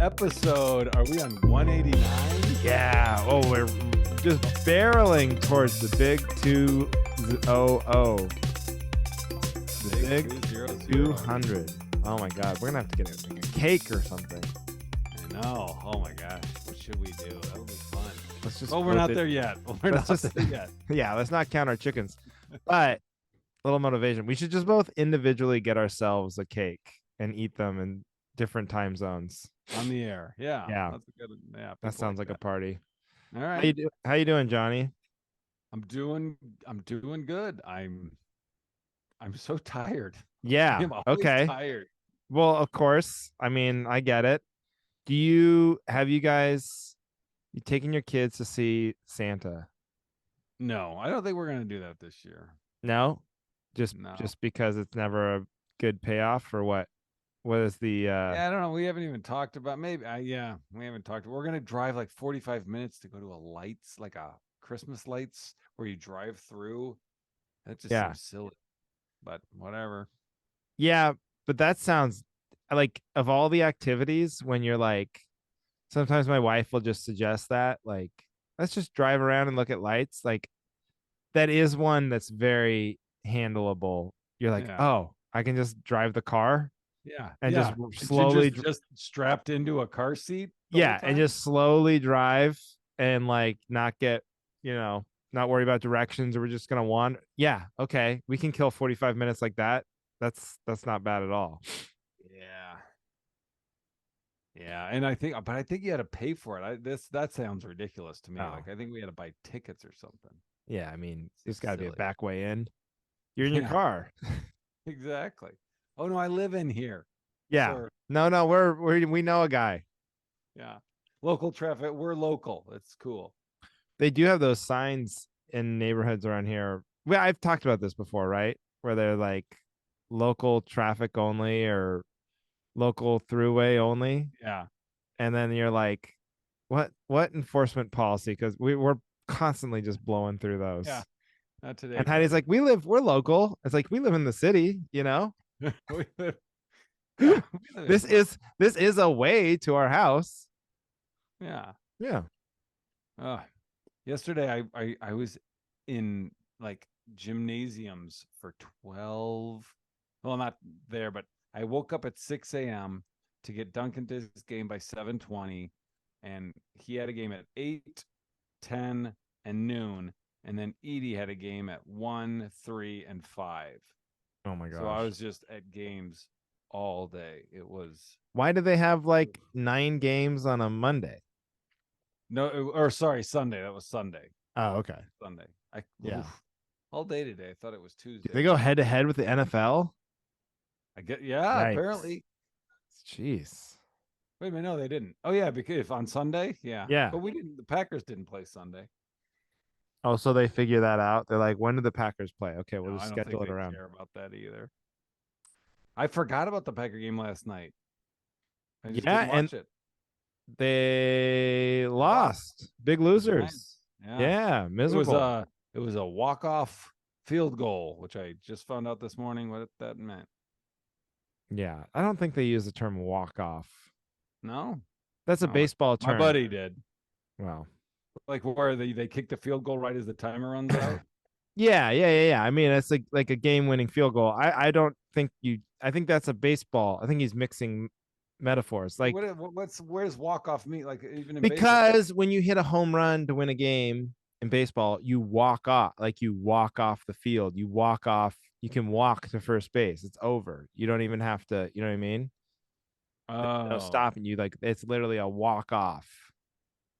episode. Are we on 189? Yeah. Oh, we're just barreling towards the big 200. The big 200. Oh my God. We're going to have to get a cake or something. I know. Oh my gosh. What should we do? That'll be fun. Let's just. Oh, we're not there yet. We're not there yet. Yeah. Let's not count our chickens. But a little motivation. We should just both individually get ourselves a cake and eat them in different time zones. On the air. Yeah. Yeah. That's a good, That sounds like a party. All right. How you doing, Johnny? I'm doing good. I'm so tired. Yeah. I'm always tired. Well, of course. I mean, I get it. Have you guys taken your kids to see Santa? No, I don't think we're gonna do that this year. No? No. Just because it's never a good payoff, or what? What is the Yeah, I don't know. We haven't even talked about maybe yeah, we haven't talked. We're gonna drive like 45 minutes to go to a lights, like a Christmas lights where you drive through. That just seems silly. But whatever. Yeah, but that sounds like, of all the activities, when you're like, sometimes my wife will just suggest that, like, let's just drive around and look at lights. Like, that is one that's very handleable. You're like, oh, I can just drive the car. Yeah. And just slowly just strapped into a car seat. Yeah, and just slowly drive and like not get, not worry about directions, or we're just gonna wander. Yeah, okay. We can kill 45 minutes like that. That's not bad at all. Yeah. Yeah, and I think you had to pay for it. That sounds ridiculous to me. Oh. Like, I think we had to buy tickets or something. Yeah, I mean, there's got to be a back way in. You're in your Yeah. car. Exactly. Oh no, I live in here. Yeah. Sir. No, we know a guy. Yeah. Local traffic. We're local. It's cool. They do have those signs in neighborhoods around here. Well, I've talked about this before, right? Where they're like local traffic only, or local throughway only. Yeah. And then you're like, what enforcement policy? Because we're constantly just blowing through those. Yeah. Not today. And Heidi's like, we're local. It's like, we live in the city, Yeah, this is a way to our house. Yeah. Yesterday I was in like gymnasiums for 12. Well, not there, but I woke up at 6 a.m. to get Duncan to his game by 7:20, and he had a game at 8, 10, and noon, and then Edie had a game at 1, 3, and 5. Oh my gosh. So I was just at games all day. It was. Why do they have like 9 games on a Monday? No, or sorry, Sunday. That was Sunday. Oh, okay. Sunday. All day today. I thought it was Tuesday. They go head to head with the NFL? Yikes. Apparently. Jeez. Wait a minute, no, they didn't. Oh yeah, because if on Sunday, yeah. But the Packers didn't play Sunday. Oh, so they figure that out. They're like, when do the Packers play? Okay, we'll just schedule it around. I don't care about that either. I forgot about the Packer game last night. I just didn't watch it. They lost. Big losers. Yeah, miserable. It was a walk-off field goal, which I just found out this morning what that meant. Yeah, I don't think they use the term walk-off. No? That's a baseball term. My buddy did. Well. Like where they kick the field goal right as the timer runs out? Yeah. I mean, it's like a game-winning field goal. I think that's a baseball. I think he's mixing metaphors. Like, where's walk-off mean? Like, even in because when you hit a home run to win a game in baseball, you walk off. Like, you walk off the field. You walk off. You can walk to first base. It's over. You don't even have to. You know what I mean? No stopping you. Like, it's literally a walk off.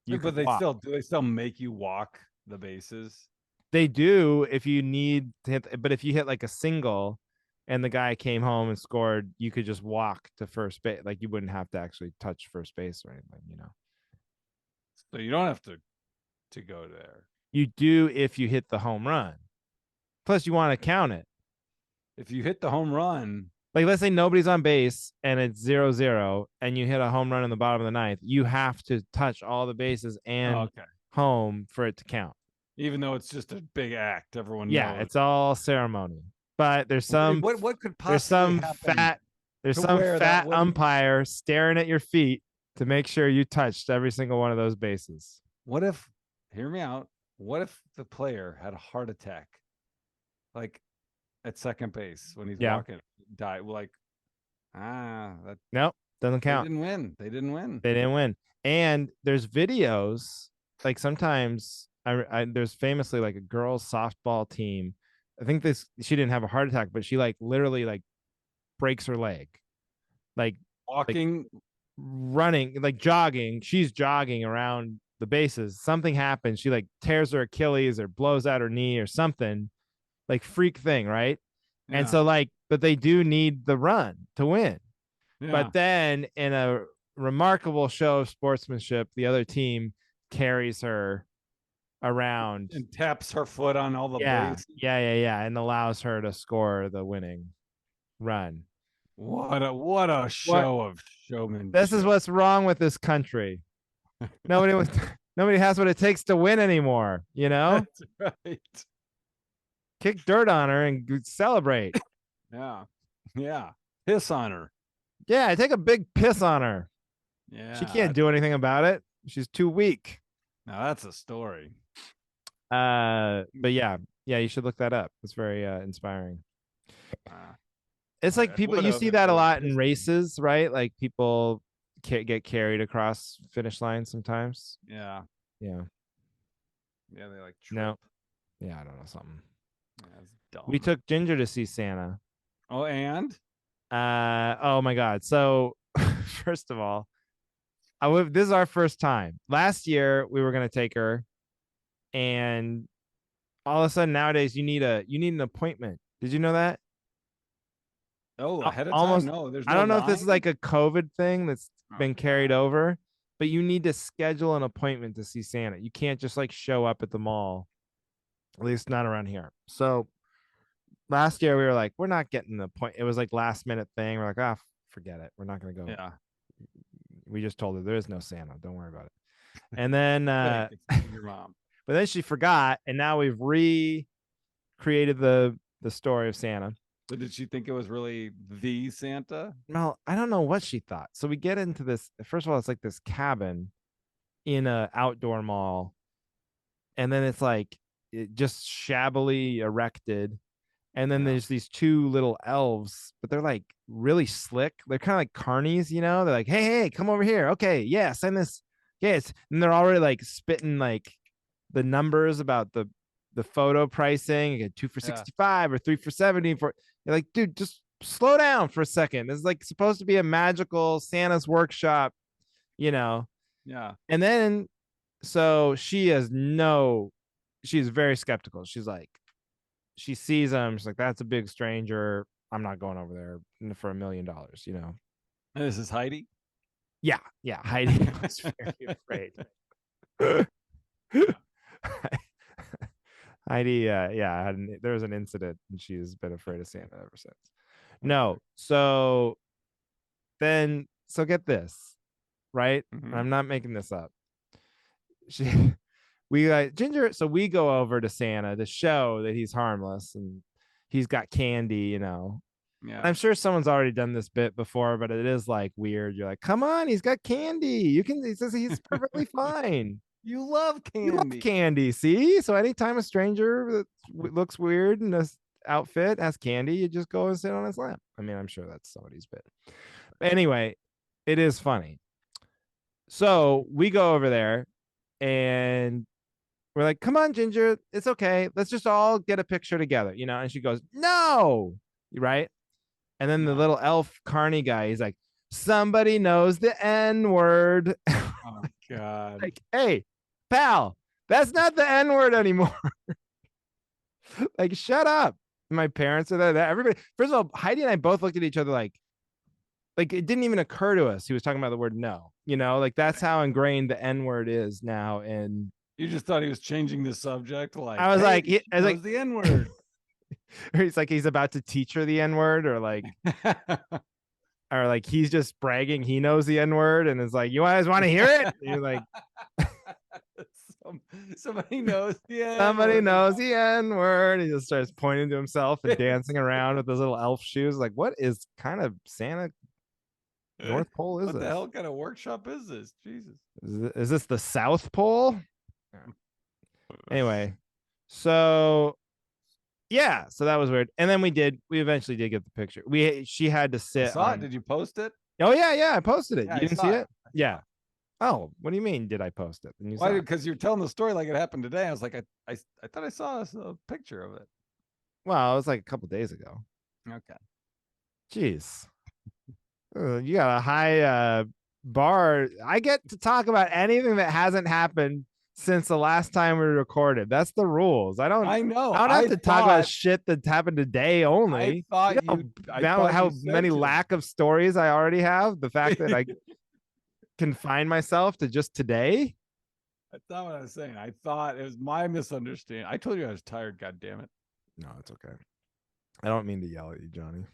But do they still make you walk the bases? They do if you need to hit. But if you hit like a single, and the guy came home and scored, you could just walk to first base. Like, you wouldn't have to actually touch first base or anything. So you don't have to go there. You do if you hit the home run. Plus, you want to count it. If you hit the home run, like, let's say nobody's on base and it's 0-0, and you hit a home run in the bottom of the ninth, you have to touch all the bases and home for it to count. Even though it's just a big act, everyone knows. Yeah, it's all ceremony. But there's some what could possibly happen? There's some fat umpire staring at your feet to make sure you touched every single one of those bases. What if, hear me out, what if the player had a heart attack, like at second base when he's Yeah. walking, die? Like, that Nope. Doesn't they count. didn't win. They didn't win. They didn't win. And there's videos, like sometimes there's famously like a girls softball team. I think this she didn't have a heart attack, but she like literally like breaks her leg. Like like Walking, running, like jogging. She's jogging around the bases. Something happens. She like tears her Achilles or blows out her knee or something. Like freak thing, right? And yeah, so like, but they do need the run to win. yeah, But then in a remarkable show of sportsmanship, the other team carries her around. and taps her foot on all the Yeah, bases. yeah, and allows her to score the winning run. What a What? show of This is showmanship. what's wrong with this country. Nobody was, nobody has what it takes to win anymore. You know, That's right. kick dirt on her and celebrate. Yeah, yeah. Piss on her. Yeah, take a big piss on her. She Yeah. can't do anything about it. She's too weak. Now that's a story. But yeah, you should look that up. It's very inspiring. Uh, It's like I people, would you have see if that they a would lot in pissed on me. races, right? Like people get carried across finish line sometimes. Yeah, Yeah. yeah. They like trip. No. Yeah, I don't know something. Yeah, that's We dumb. took Ginger to see Santa. Oh, and Oh my God. So first of all, this is our first time. Last year we were gonna take her, and all of a sudden nowadays you need an appointment. Did you know that? oh, ahead of time. Almost, No, there's I no don't know if this is line. like a COVID thing that's Oh been carried God. over, but you need to schedule an appointment to see Santa. You can't just like show up at the mall, at least not around here. So last year we were like, we're not getting the point. It was like last minute thing. We're like, ah, forget it. We're not going to go. Yeah. We just told her there is no Santa. Don't worry about it. And then, Fake. It's your mom. but then she forgot, and now we've recreated the story of Santa. So did she think it was really the Santa? Well, I don't know what she thought. So we get into this. First of all, it's like this cabin in a outdoor mall, and then it's like just shabbily erected, and then Yeah. there's these two little elves, but they're like really slick. They're kind of like carnies, you know. They're like, hey, come over here. Okay, yeah, send this. Yes, and they're already like spitting like the numbers about the photo pricing. You get 2 for Yeah. 65 or 3 for 70. For you're like, dude, just slow down for a second. This is like supposed to be a magical Santa's workshop, you know. Yeah. And then so she's very skeptical. She's like, she sees him. She's like, that's a big stranger. I'm not going over there for $1,000,000, you know? And this is Heidi. Yeah. Yeah. Heidi was very afraid. Heidi, yeah, there was an incident and she's been afraid of Santa ever since. No. So get this, right? Mm-hmm. I'm not making this up. She, we Ginger, so we go over to Santa to show that he's harmless and he's got candy, you know. Yeah. I'm sure someone's already done this bit before, but it is like weird. You're like, come on, he's got candy. He says he's perfectly fine. You love You love candy. candy, see? So anytime a stranger that looks weird in this outfit has candy, you just go and sit on his lap. I mean, I'm sure that's somebody's bit. But anyway, it is funny. So we go over there and we're like, come on, Ginger, it's okay. Let's just all get a picture together, you know? And she goes, no, right? And then the No. little elf carny guy, he's like, somebody knows the N word. Oh God. Like, hey, pal, that's not the N word anymore. Like, shut up. My parents are there. Everybody, first of all, Heidi and I both looked at each other like it didn't even occur to us he was talking about the word no, you know, like that's how ingrained the N word is now. And You just thought he was changing the subject, like, I was hey, like, she I was knows like, the N word. he's like, he's about to teach her the N word, or like he's just bragging he knows the N word and is like, you guys want to hear it? And you're like, Somebody knows the N somebody word. knows the N word. He just starts pointing to himself and dancing around with his little elf shoes. Like, what is kind of Santa North Pole is What the this? hell kind of workshop is this? Jesus. Is this the South Pole? Anyway, so yeah, so that was weird. And then we eventually did get the picture. She had to I sit saw it. on. Did you post it? Oh yeah, I posted it. Yeah, You I didn't see saw it. it? Yeah. Oh, what do you mean? Did I post it? And you Why? saw it. Because you're telling the story like it happened today. I was like, I thought I saw a picture of it. Well, it was like a couple days ago. Okay. Jeez. You got a high bar. I get to talk about anything that hasn't happened since the last time we recorded. That's the rules. I know. I don't have to talk about shit that's happened today only. You know I thought you how said many to. lack of stories I already have? The fact that I confine myself to just today. That's not what I was saying. I thought it was my misunderstanding. I told you I was tired. God damn it. No, it's okay. I don't mean to yell at you, Johnny.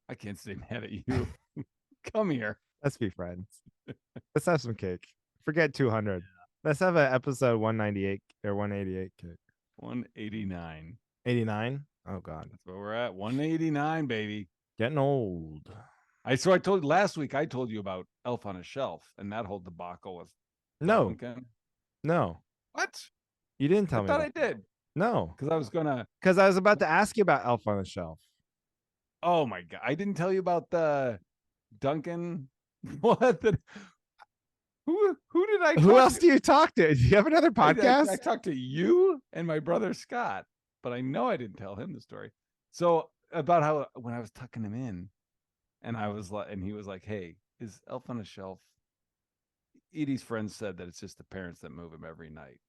I can't stay mad at you. Come here. Let's be friends. Let's have some cake. Forget 200. Let's have an episode 198 or 188 cake. 189. 89? Oh, God. That's where we're at. 189, baby. Getting old. I told you last week, I told you about Elf on a Shelf and that whole debacle with No. Duncan. No. What? You didn't tell I me thought that. I did. No. Because I was gonna. Because I was about to ask you about Elf on the Shelf. Oh my god! I didn't tell you about the Duncan. What? Who did I? Who else do you talk to? Do you have another podcast? I talked to you and my brother Scott, but I know I didn't tell him the story. So about how when I was tucking him in, and I was like, and he was like, "Hey, is Elf on a Shelf?" Edie's friends said that it's just the parents that move him every night,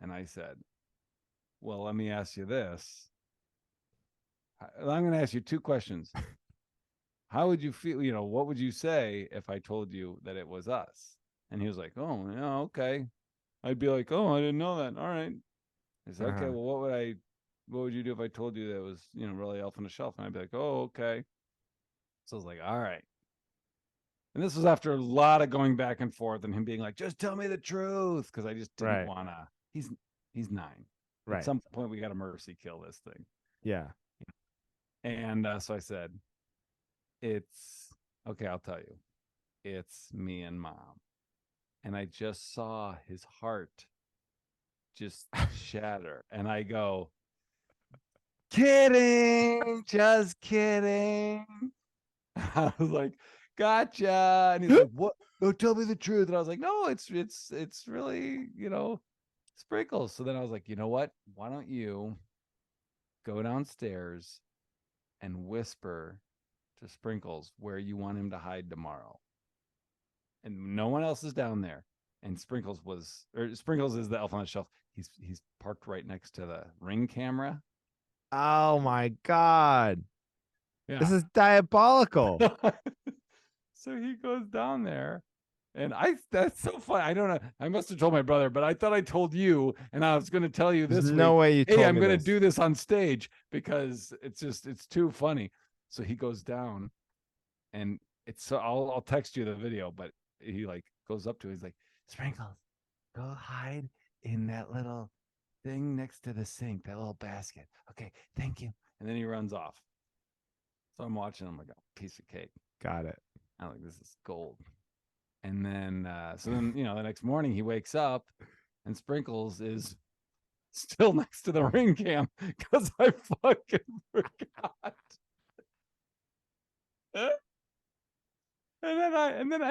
and I said, "Well, let me ask you this. I'm going to ask you two questions. How would you feel? What would you say if I told you that it was us?" And he was like, "Oh, yeah, okay." I'd be like, "Oh, I didn't know that. All right." I said, "Okay, well, what would you do if I told you that it was, really Elf on the Shelf?" And I'd be like, "Oh, okay." So I was like, "All right." And this was after a lot of going back and forth and him being like, "Just tell me the truth," because I just didn't want to. He's 9. Right. At some point, we got to mercy kill this thing. Yeah. And so I said, "It's okay. I'll tell you. It's me and Mom." And I just saw his heart just shatter. And I go, "Kidding, just kidding." I was like, "Gotcha." And he's like, "What? No, tell me the truth." And I was like, "No, it's really, Sprinkles." So then I was like, "You know what? Why don't you go downstairs and whisper to Sprinkles where you want him to hide tomorrow?" And no one else is down there. And Sprinkles is the Elf on the Shelf. He's parked right next to the Ring camera. Oh my God. Yeah. This is diabolical. So he goes down there. And that's so funny. I don't know. I must have told my brother, but I thought I told you, and I was going to tell you this There's week. no way you told Hey, me I'm going to this. do this on stage because it's too funny. So he goes down, and I'll text you the video, but he like goes up to it, he's like, "Sprinkles, go hide in that little thing next to the sink, that little basket. Okay, thank you." And then he runs off. So I'm watching him like a piece of cake. Got it. I'm like, this is gold. And then so then the next morning he wakes up and Sprinkles is still next to the ring cam because I fucking forgot. And then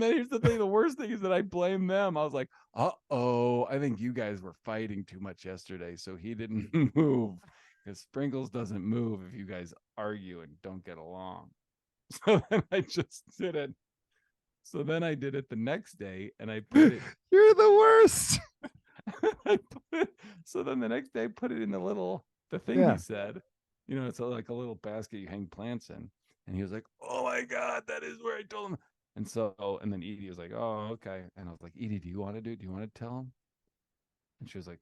here's the thing. The worst thing is that I blame them. I was like, "Uh-oh, I think you guys were fighting too much yesterday, so he didn't move." Because Sprinkles doesn't move if you guys argue and don't get along. So then I just did it. So then I did it the next day, and I put it. You're the worst. So then the next day, I put it in the thing he said. It's like a little basket you hang plants in. And he was like, "Oh my God, that is where I told him." And then Edie was like, "Oh, okay." And I was like, "Edie, do you want to tell him?" And she was like,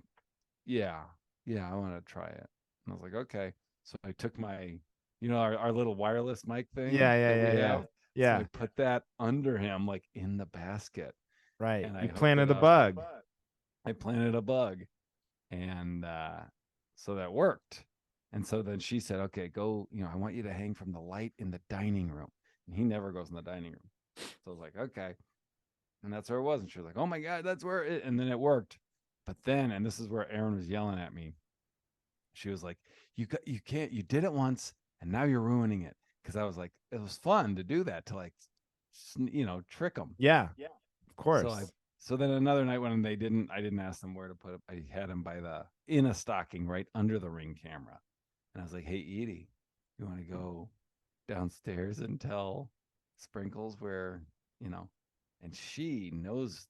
"Yeah, I want to try it." And I was like, "Okay." So I took my, our little wireless mic thing that we have. Yeah. So I put that under him, like in the basket. Right. And You planted a bug. I planted a bug. And so that worked. And so then she said, "Okay, go, I want you to hang from the light in the dining room." He never goes in the dining room. So I was like, okay. And that's where it was. And she was like, oh my God, that's where it, and then it worked. But then, and this is where Erin was yelling at me. She was like, you can't, you did it once and now you're ruining it. Cause I was like, it was fun to do that, to like, trick them. Yeah, of So I, course. so then another night when I didn't ask them where to put it. I had him by in a stocking right under the Ring camera. And I was like, hey, Edie, you want to go downstairs and tell Sprinkles where, you know, and she knows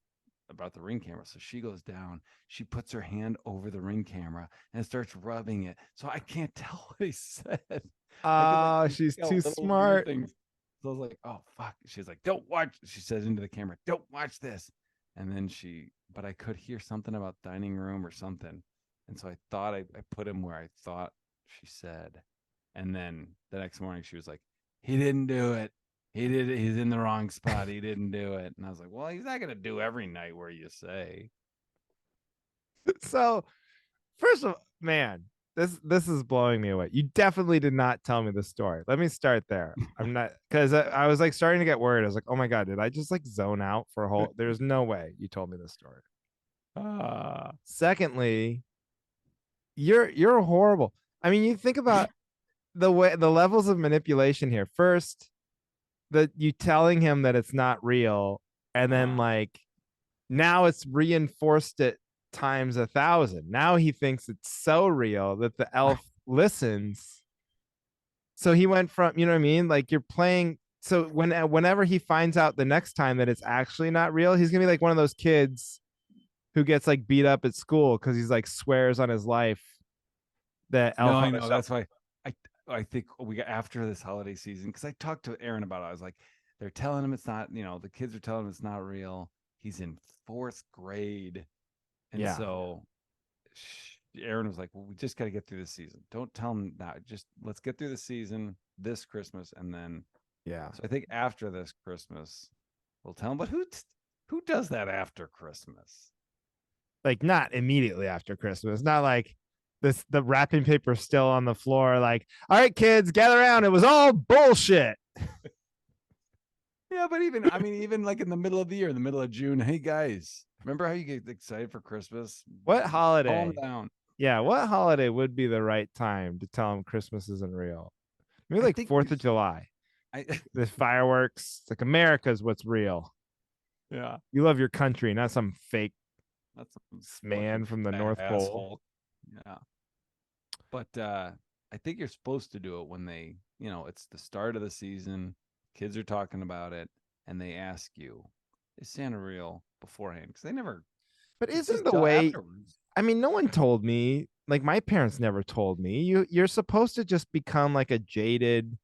about the Ring camera. So she goes down, she puts her hand over the Ring camera and starts rubbing it. So I can't tell what he said. I could like Oh, just she's pick too out little weird smart. things. So I was like, oh fuck. She's like, don't watch. She says into the camera, don't watch this. And then but I could hear something about dining room or something. And so I thought I put him where I thought she said. And then the next morning she was like, he didn't do it. He did it. He's in the wrong spot. He didn't do it. And I was like, well, he's not going to do every night where you say. So, first of all, man, this is blowing me away. You definitely did not tell me the story. Let me start there. I'm not, because I was like starting to get worried. I was like, oh my God, did I just like zone out for a whole? There's no way you told me this story. Ah, Secondly, you're horrible. I mean, you think about the levels of manipulation here. First, that you telling him that it's not real, and then uh, like now it's reinforced it times 1,000. Now he thinks it's so real that the elf listens. So he went from, you know what I mean? Like you're playing. So whenever he finds out the next time that it's actually not real, he's gonna be like one of those kids who gets like beat up at school because he's like swears on his life that no, elf on I a know. shelf. That's why I I think we got after this holiday season because I talked to Aaron about it. I was like, they're telling him it's not. The kids are telling him it's not real. He's in fourth grade, and Yeah, so Aaron was like, well, we just got to get through the season. Don't tell him now. Just let's get through the season this Christmas, and then. yeah. So I think after this Christmas, we'll tell him. But who does that after Christmas? Like not immediately after Christmas. Not like the wrapping paper still on the floor. Like, all right, kids, gather around. It was all bullshit. Yeah, but even like in the middle of the year, in the middle of June, hey guys, remember how you get excited for Christmas? What Calm holiday? down. Yeah, what holiday would be the right time to tell them Christmas isn't real? Maybe I like think Fourth of July. I The fireworks. Like America's what's real. yeah, You love your country, not some fake that's some man fucking from the fat North Pole. asshole. Yeah, but I think you're supposed to do it when it's the start of the season, kids are talking about it, and they ask you, "Is Santa real?" beforehand because they never. But It's isn't just the way afterwards. I mean, no one told me. Like my parents never told me. You're supposed to just become like a jaded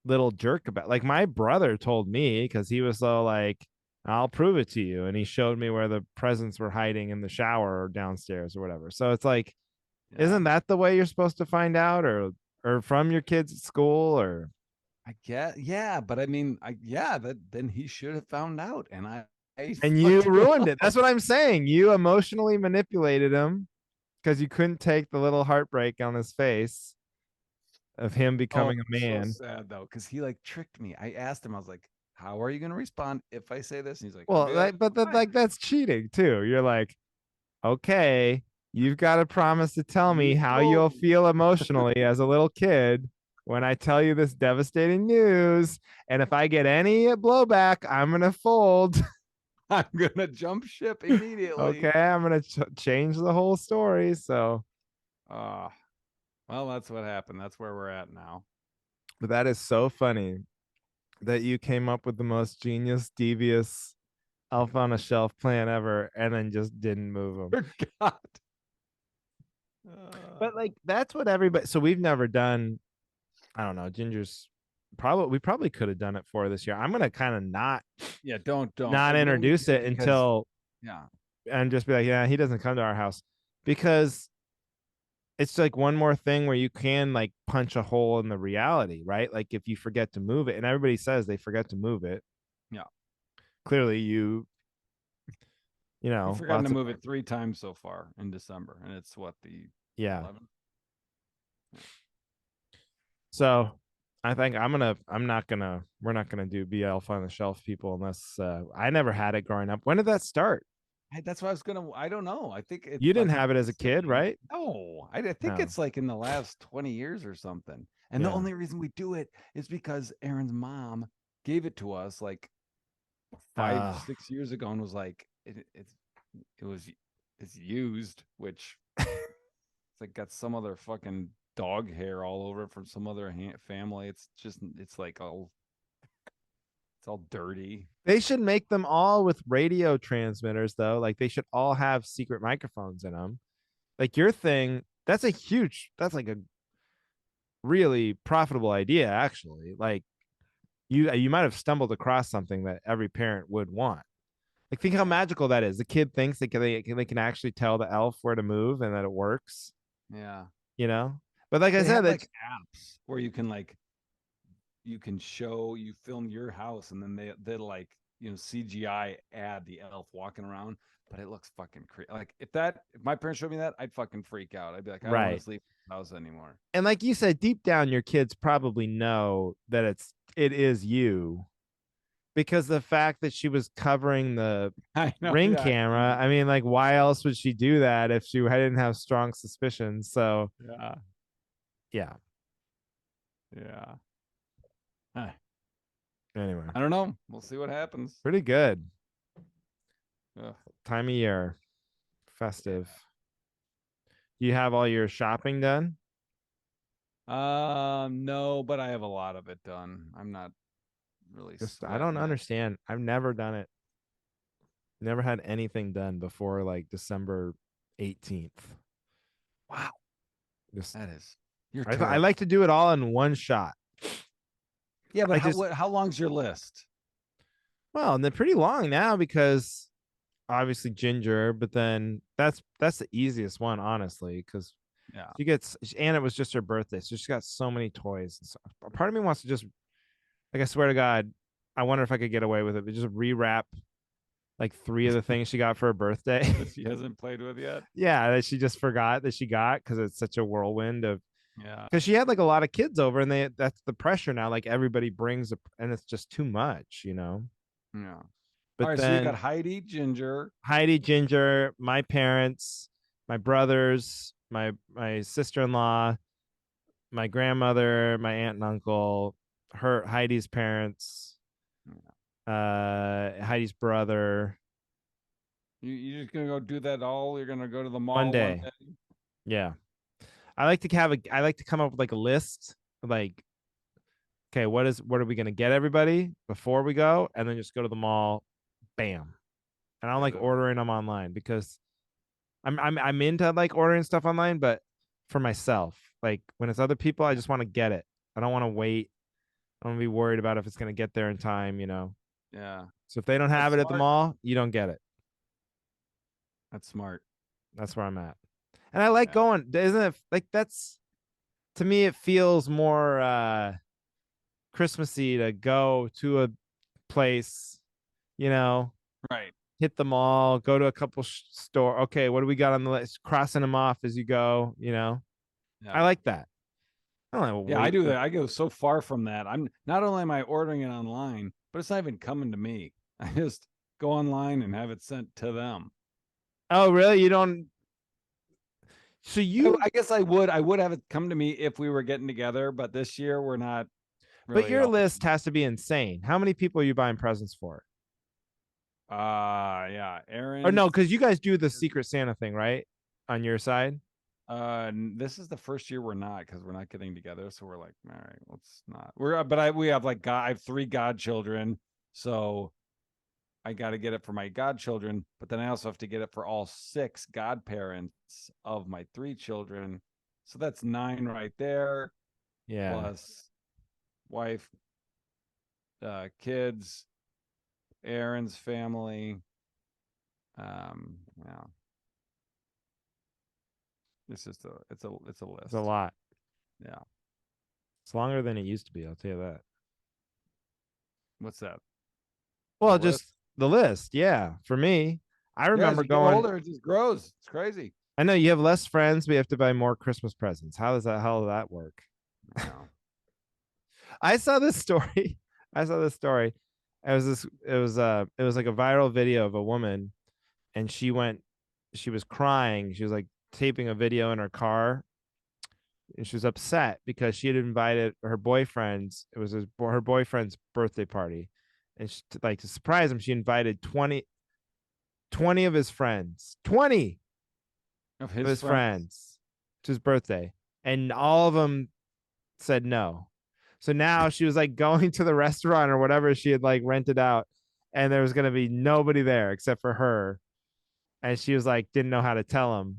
little jerk about. Like my brother told me because he was so like, I'll prove it to you, and he showed me where the presents were hiding in the shower or downstairs or whatever. So it's like, Yeah, isn't that the way you're supposed to find out, or from your kids at school, or I get, yeah, but I mean, yeah, that then he should have found out, and I and you fucked him ruined it? up. That's what I'm saying. You emotionally manipulated him because you couldn't take the little heartbreak on his face of him Oh, becoming a it's so man. sad though, because he like tricked me. I asked him, I was like, "How are you going to respond if I say this?" And he's like, "I'll Well, be like, but fine." like that's cheating too. You're like, okay, you've got to promise to tell me You how you'll told me. feel emotionally as a little kid when I tell you this devastating news. And if I get any blowback, I'm gonna fold. I'm gonna jump ship immediately. Okay, I'm gonna change the whole story. So, Ah, well, that's what happened. That's where we're at now. but that is so funny that you came up with the most genius, devious elf on a shelf plan ever, and then just didn't move them. Forgot. Uh, But like that's what everybody. So we've never done. I don't know. Ginger's probably we probably could have done it for this year. I'm gonna kind of yeah, don't. not We don't need introduce to it because until yeah, and just be like, yeah, he doesn't come to our house because it's like one more thing where you can like punch a hole in the reality, right? Like if you forget to move it, and everybody says they forget to move it. yeah. Clearly, We've forgotten to lots of move it 3 times so far in December, and it's what the yeah. 11th. So I think we're not gonna do be Elf on the Shelf people unless I never had it growing up. When did that start? That's what I was gonna. I don't know. I think You I didn't think have it as a kid, recently. right? No, I think No. it's like in the last 20 years or something. And the Yeah. only reason we do it is because Aaron's mom gave it to us like five, Uh 6 years ago and was like, it was it's used, which it's like got some other fucking dog hair all over it from some other family. It's like all it's all dirty. they should make them all with radio transmitters though. Like they should all have secret microphones in them. Like your thing, that's like a really profitable idea actually. Like you might have stumbled across something that every parent would want. Like think how Yeah, magical that is. The kid thinks they can actually tell the elf where to move and that it works, yeah. you know? But like I They said, have that like apps where you can show you film your house and then they'll like CGI add the elf walking around, but it looks fucking crazy. Like if my parents showed me that, I'd fucking freak out. I'd be like, I don't want to right. sleep in the house anymore. And like you said, deep down your kids probably know that it is you because the fact that she was covering the I know, ring yeah, camera, I mean, like why else would she do that if she didn't have strong suspicions? So, yeah, yeah. yeah. Huh. Anyway, I don't know. We'll see what happens. pretty good Ugh, time of year, yeah. festive. You have all your shopping done? No, but I have a lot of it done. I'm not really Just I don't sweating it. understand. I've never done it. Never had anything done before like December 18th. Wow, Just that is you're I like terrible. to do it all in one shot. Yeah, but I just how long's your list? well, and they're pretty long now because obviously Ginger, but then that's the easiest one, honestly, because Yeah. she gets and it was just her birthday, so she's got so many toys. So part of me wants to just like I swear to God, I wonder if I could get away with it, but just rewrap like three of the things she got for her birthday. That she hasn't played with yet. Yeah, that she just forgot that she got because it's such a whirlwind of Yeah. because she had like a lot of kids over and that's the pressure now. Like everybody brings and it's just too much, you know. Yeah. All But right. So you got then Heidi, Ginger. Heidi, Ginger, my parents, my brothers, my sister-in-law, my grandmother, my aunt and uncle, her Heidi's parents, Heidi's brother. You're just gonna go do that all. You're gonna go to the One mall one day. day. Yeah. I like to come up with like a list of like, okay, what are we gonna get everybody before we go? And then just go to the mall, bam. And I don't Get like it over. ordering them online because I'm into like ordering stuff online, but for myself. Like when it's other people, I just want to get it. I don't want to wait. I don't want to be worried about if it's gonna get there in time, you know. Yeah. So if they don't have That's it at the smart. mall, you don't get it. That's smart. That's where I'm at. And I like Yeah. going, isn't it like that's to me it feels more Christmassy to go to a place, you know, Right. hit the mall, go to a couple store. Okay, what do we got on the list? Crossing them off as you go, you know. I Yeah. like that. I don't Yeah. I wait do for that. I go so far from that. I'm not only am I ordering it online, but it's not even coming to me. I just go online and have it sent to them. Oh, really? You don't so you I guess I would have it come to me if we were getting together, but this year we're not but really your up. list has to be insane. How many people are you buying presents for? Yeah, Or Aaron. no, because you guys do the Secret Santa thing, right? On your side? This is the first year we're not because we're not getting together. So we're like, all right, let's not. We have like God. I have three godchildren, so I got to get it for my godchildren, but then I also have to get it for all six godparents of my three children. So that's nine right there, Yeah. plus wife, kids, Aaron's family. Yeah, it's a It's a list. lot. Yeah. It's longer than it used to be, I'll tell you that. What's that? The Well, list? just the list, yeah. For me, I Yeah, as remember you get going. older, it just grows. It's crazy. I know you have less friends, but you have to buy more Christmas presents. How does that work? I know. I saw this story. I saw this story. It was like a viral video of a woman, and she was crying. She was like taping a video in her car, and she was upset because she had invited her boyfriends. It was her boyfriend's birthday party, and like to surprise him, she invited 20 of his friends, 20 Of of his his friends. friends to his birthday, and all of them said no. So now she was like going to the restaurant or whatever she had like rented out, and there was gonna be nobody there except for her. And she was like, didn't know how to tell him.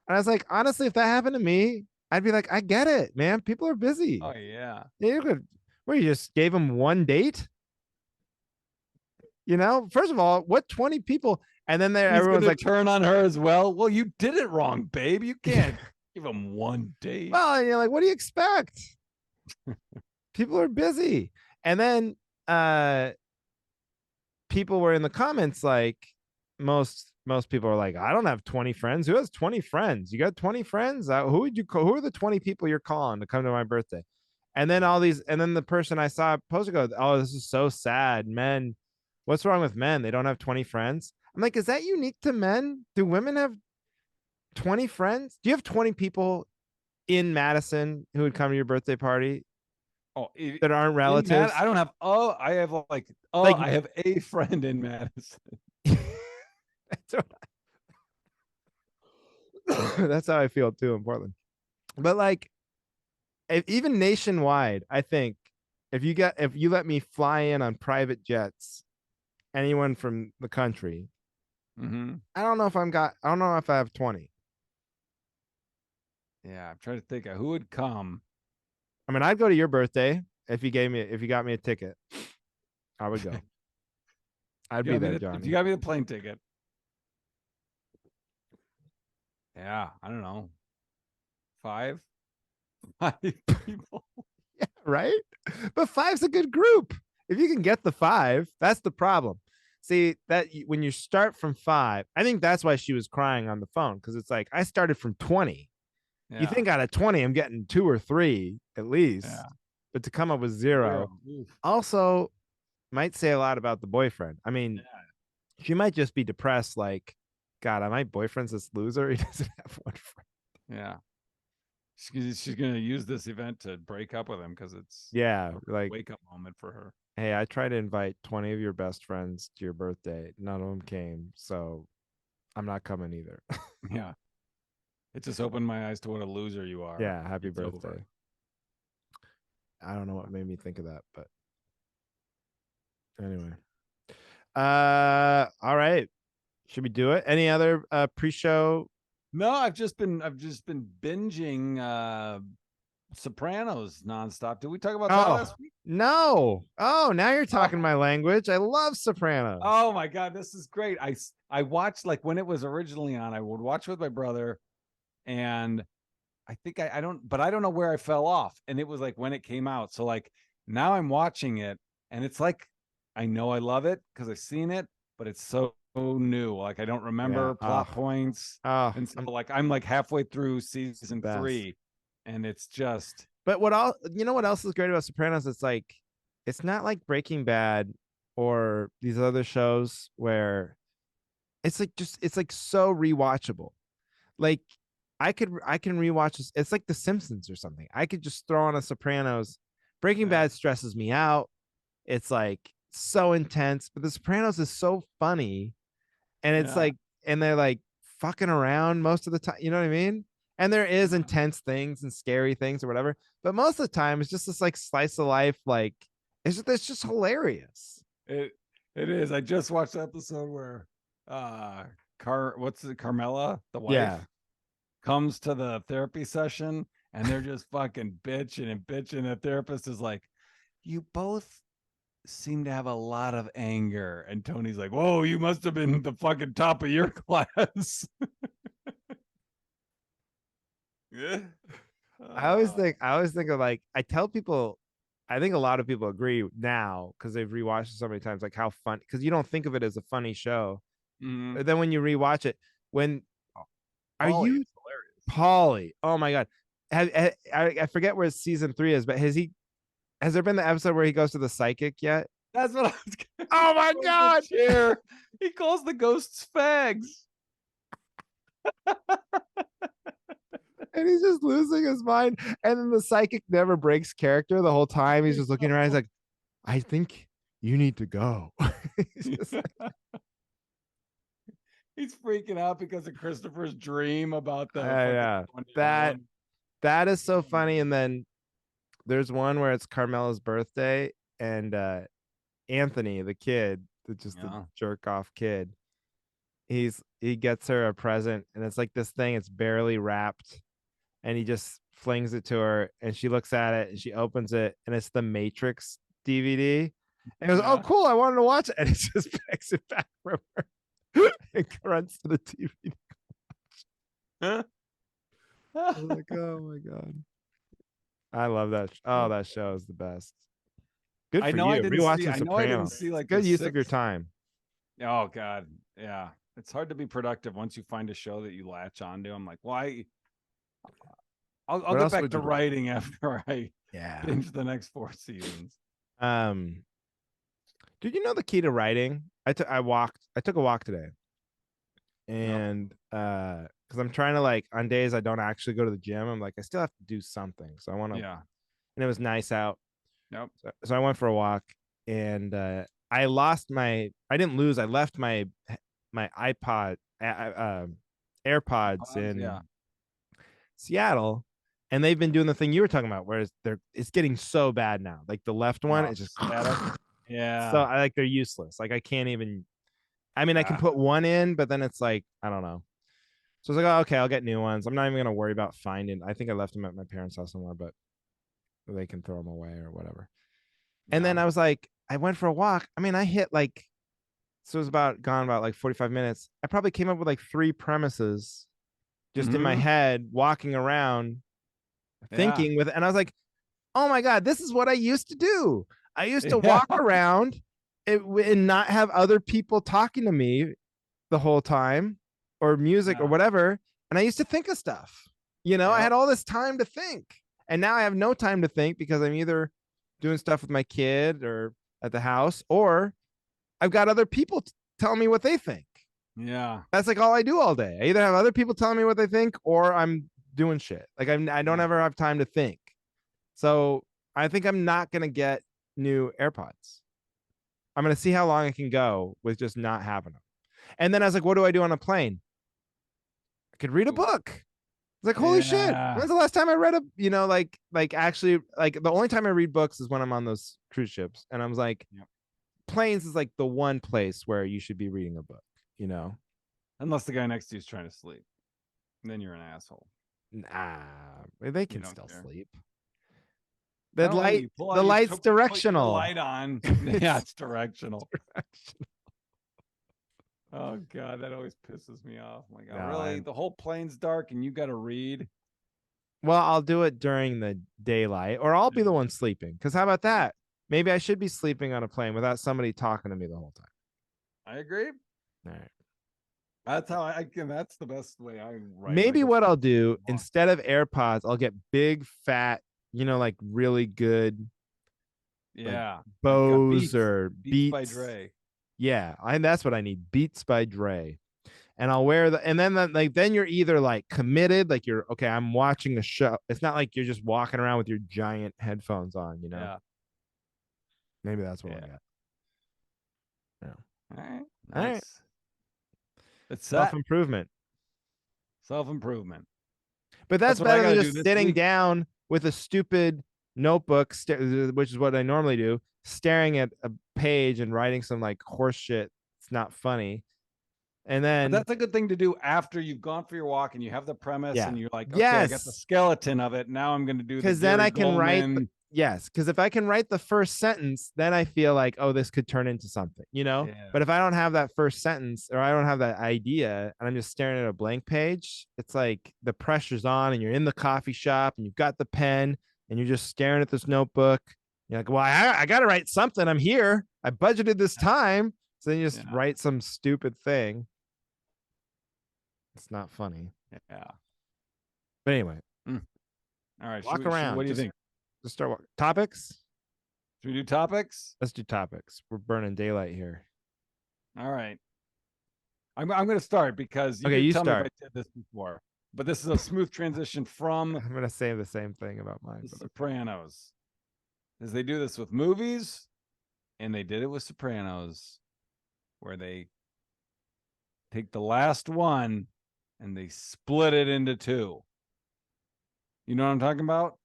And I was like, honestly, if that happened to me, I'd be like, I get it, man. People are busy. Oh yeah. You could, where you just gave him one date, First of all, what 20 people? And then He's everyone's gonna like, turn on her as well. Well, you did it wrong, babe. You can't give him one date. well, and you're like, what do you expect? People are busy. And then people were in the comments like most people are like, I don't have 20 friends. Who has 20 friends? You got 20 friends? Who would you call? Who are the 20 people you're calling to come to my birthday? And then and then the person I saw posted goes, oh, this is so sad. Men, what's wrong with men? They don't have 20 friends. I'm like, is that unique to men? Do women have 20 friends? Do you have 20 people in Madison who would come to your birthday party Oh, that aren't in Mad, relatives? I don't have. Oh, I have like. Oh, Like, I have a friend in Madison. that's how I feel too in Portland. But like, even nationwide, I think if you let me fly in on private jets, anyone from the country, Mm-hmm. I don't know if I have 20. Yeah, I'm trying to think of who would come. I mean, I'd go to your birthday if you got me a ticket. I would go. I'd be there, If you Johnny. got me the plane ticket. Yeah, I don't know. Five, five people. Yeah, right? But five's a good group. If you can get the five, that's the problem. See, that when you start from five, I think that's why she was crying on the phone, because it's like I started from 20. You Yeah, think out of 20, I'm getting 2 or 3 at least, yeah. but to come up with Zero. 0 Oof. also might say a lot about the boyfriend. I mean, Yeah, she might just be depressed, like, God, my boyfriend's this loser. He doesn't have one friend. yeah. She's gonna use this event to break up with him because it's Yeah, a like, wake up moment for her. hey, I tried to invite 20 of your best friends to your birthday. None of them came, so I'm not coming either. Yeah, it just opened my eyes to what a loser you are. Yeah, happy It's over. birthday. I don't know what made me think of that, but anyway. All right. Should we do it? Any other pre-show? No, I've just been binging Sopranos nonstop. Did we talk about that Oh, last week? no. Oh, now you're Oh, talking my language. I love Sopranos. oh my god, this is great. I watched like when it was originally on. I would watch with my brother, and I think I don't, but I don't know where I fell off. And it was like when it came out. So like now I'm watching it, and it's like I know I love it because I've seen it, but it's so new. Like I don't Yeah. remember Oh, plot points, oh, and so like I'm like halfway through it's the season best. 3, and it's just But what else is great about Sopranos? It's like it's not like Breaking Bad or these other shows where it's like so rewatchable. Like I can rewatch this. It's like The Simpsons or something. I could just throw on a Sopranos. Breaking yeah, Bad stresses me out. It's like so intense, but The Sopranos is so funny, and it's yeah, like, and they're like fucking around most of the time. You know what I mean? And there is yeah. intense things and scary things or whatever, but most of the time it's just this like slice of life. Like it's just hilarious. It it is. I just watched the episode where uh what's it, Carmela, the Yeah, wife, comes to the therapy session, and they're just fucking bitching and bitching. The therapist is like, you both seem to have a lot of anger. And Tony's like, whoa, you must have been the fucking top of your class. Yeah. I always think of like I tell people. I think a lot of people agree now because they've rewatched it so many times, like how fun, because you don't think of it as a funny show. Mm-hmm. But then when you rewatch it, when Oh, are Paulie you is hilarious. Paulie? Oh my god, I forget where season 3 is, but has he? Has there been the episode where he goes to the psychic yet? That's what I was gonna Oh my throws the god! chair. He calls the ghosts fags. And he's just losing his mind. And then the psychic never breaks character the whole time. He's just looking around. He's like, I think you need to go. He's just like, He's freaking out because of Christopher's dream about the fucking yeah, tornado. that that is so funny. And then there's one where it's Carmela's birthday, and Anthony, the kid, just the Yeah. jerk off kid, he gets her a present, and it's like this thing. It's barely wrapped, and he just flings it to her, and she looks at it, and she opens it, and it's the Matrix DVD. And goes, "Oh, Yeah. cool! I wanted to watch it," and he just picks it back from her and runs to the TV. I was like, "Oh my god, I love that! Oh, that show is the best." Good I for know I you, didn't see. rewatching I know I didn't Sopranos. see It's like the good use of your sixth. time. Oh God, yeah. It's hard to be productive once you find a show that you latch onto. I'm like, why? I'll What get else back would to you do? writing after I Yeah. binge the next 4 seasons. Um, did you know the key to writing? I took a walk today, Yep. and because I'm trying to, like, on days I don't actually go to the gym, I'm like, I still have to do something. So I want to, Yeah. and it was nice out. Yep. So I went for a walk, and I didn't lose, I left my iPod, AirPods in Yeah. Seattle, and they've been doing the thing you were talking about, whereas it's getting so bad now. Like the left one, it's just Static. so Yeah. I like they're useless. Like I can't even. I mean, I can Ah, put one in, but then it's like I don't know. So I was like, oh, okay, I'll get new ones. I'm not even gonna worry about finding. I think I left them at my parents' house somewhere, but they can throw them away or whatever. And yeah. then I was like, I went for a walk. I mean, I hit like, so it was about like 45 minutes. I probably came up with like 3 premises just in my Mhm. head, walking around, Yeah. thinking with, and I was like, oh my god, this is what I used to do. I used to Yeah. walk around and not have other people talking to me the whole time, or music or Yeah. whatever, and I used to think of stuff. I had Yep. all this time to think, and now I have no time to think because I'm either doing stuff with my kid or at the house, or I've got other people telling me what they think. Yeah. That's like all I do all day. I either have other people telling me what they think, or I'm doing shit. Like I don't Yeah. ever have time to think. So I think I'm not gonna get new AirPods. I'm gonna see how long I can go with just not having them. And then I was like, what do I do on a plane? I could read a book. It's like, holy shit. Yeah. When's the last time I read like actually, like the only time I read books is when I'm on those cruise ships. And I was like, Yep. planes is like the one place where you should be reading a book, you know? Unless the guy next to you is trying to sleep, then you're an asshole. Nah, they You can don't still care. sleep. I The don't know. light, You pull the out. You light's put your directional. light on. Yeah, It's it's directional. directional. Oh God, that always pisses me off. I'm like, oh, No, really? The whole plane's dark and you got to read. well, I'll do it during the daylight, or I'll be the one sleeping. Because how about that? Maybe I should be sleeping on a plane without somebody talking to me the whole time. I agree. All right. That's how I can. That's the best way I write. I Maybe go what I'll do, on. instead of AirPods, I'll get big, fat, like really good, like Yeah, I've got Bose Beats. or Beats by Beats. Dre. Yeah, that's what I need. Beats by Dre. And I'll wear and then you're either like committed, like you're okay, I'm watching the show. It's not like you're just walking around with your giant headphones on. Yeah. Maybe that's what I'll Yeah. get. Yeah. All right. All right. Nice. It's Self that improvement. self improvement. But That's that's what I better got than to do just this sitting week. down with a stupid notebook, which is what I normally do, staring at a page and writing some like horse shit. It's not funny. And But then, that's a good thing to do after you've gone for your walk and you have the premise yeah, and you're like, okay, I got the yes, skeleton of it. Now I'm going to do the because then Gary I can write. Goldman. Yes, because if I can write the first sentence, then I feel like, oh, this could turn into something. Yeah. But if I don't have that first sentence, or I don't have that idea, and I'm just staring at a blank page, it's like the pressure's on, and you're in the coffee shop, and you've got the pen, and you're just staring at this notebook. You're like, well, I got to write something. I'm here. I budgeted this time. So then you just Yeah. write some stupid thing. It's not funny. Yeah. But anyway, All right. walk around. What do you Just think? start walking. Topics. Should we do topics? Let's do topics. We're burning daylight here. All right. I'm going to start because you Okay, can you tell me if I start. did this before. But this is a smooth transition from I'm gonna say the same thing about mine. The But okay. Sopranos. As they do this with movies, and they did it with Sopranos, where they take the last one and they split it into two. You know what I'm talking about?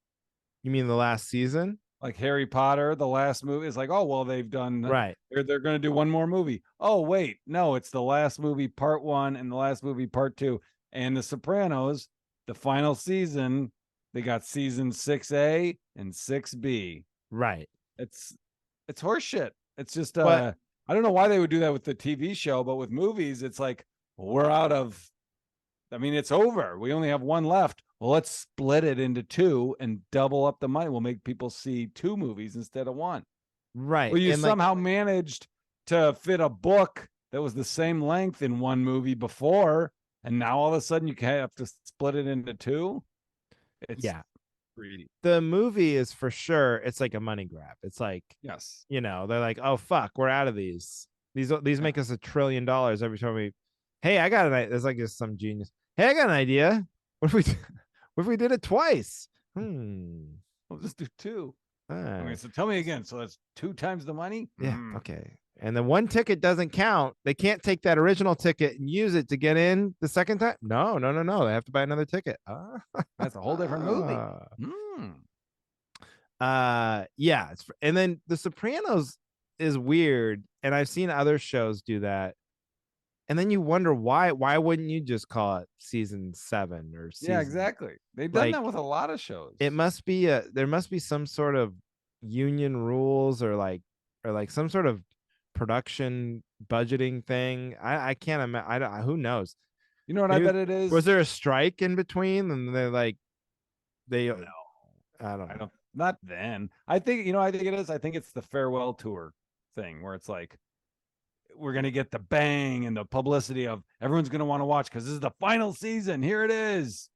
You mean the last season? Like Harry Potter, the last movie is like, oh well, they've done. Right. They're going to do one more movie. Oh wait, no, it's the last movie part one and the last movie part two. And The Sopranos, the final season, they got season 6A and 6B. Right. It's horseshit. It's just But I don't know why they would do that with the TV show, but with movies, it's like we're out of. I mean, it's over. We only have one left. Well, let's split it into two and double up the money. We'll make people see two movies instead of one. right. Well, you And like somehow managed to fit a book that was the same length in one movie before, and now all of a sudden you have to split it into two. It's yeah. greedy. The movie is for sure it's like a money grab. It's like, Yes. you know, they're like, "Oh fuck, we're out of these. These make us $1 trillion every time we Hey, I got an idea. There's like just some genius. Hey, I got an idea. What if we what if we did it twice? We'll just do two. Uh, Okay, so tell me again. So that's 2 times the money? yeah, okay. And the one ticket doesn't count. They can't take that original ticket and use it to get in the second time. No, no, no, no. They have to buy another ticket. That's a whole different movie. Hmm. Yeah. And then The Sopranos is weird, and I've seen other shows do that. And then you wonder why wouldn't you just call it season 7 or season? Yeah, exactly. They've done like, that with a lot of shows. It must be there must be some sort of union rules or like some sort of production budgeting thing. I can't imagine. I don't. Who knows? You know what I bet it is? Was there a strike in between, and they're like, they? No, I don't know. Not then. I think I think it is. I think it's the farewell tour thing where it's like we're gonna get the bang and the publicity of everyone's gonna want to watch because this is the final season. Here it is.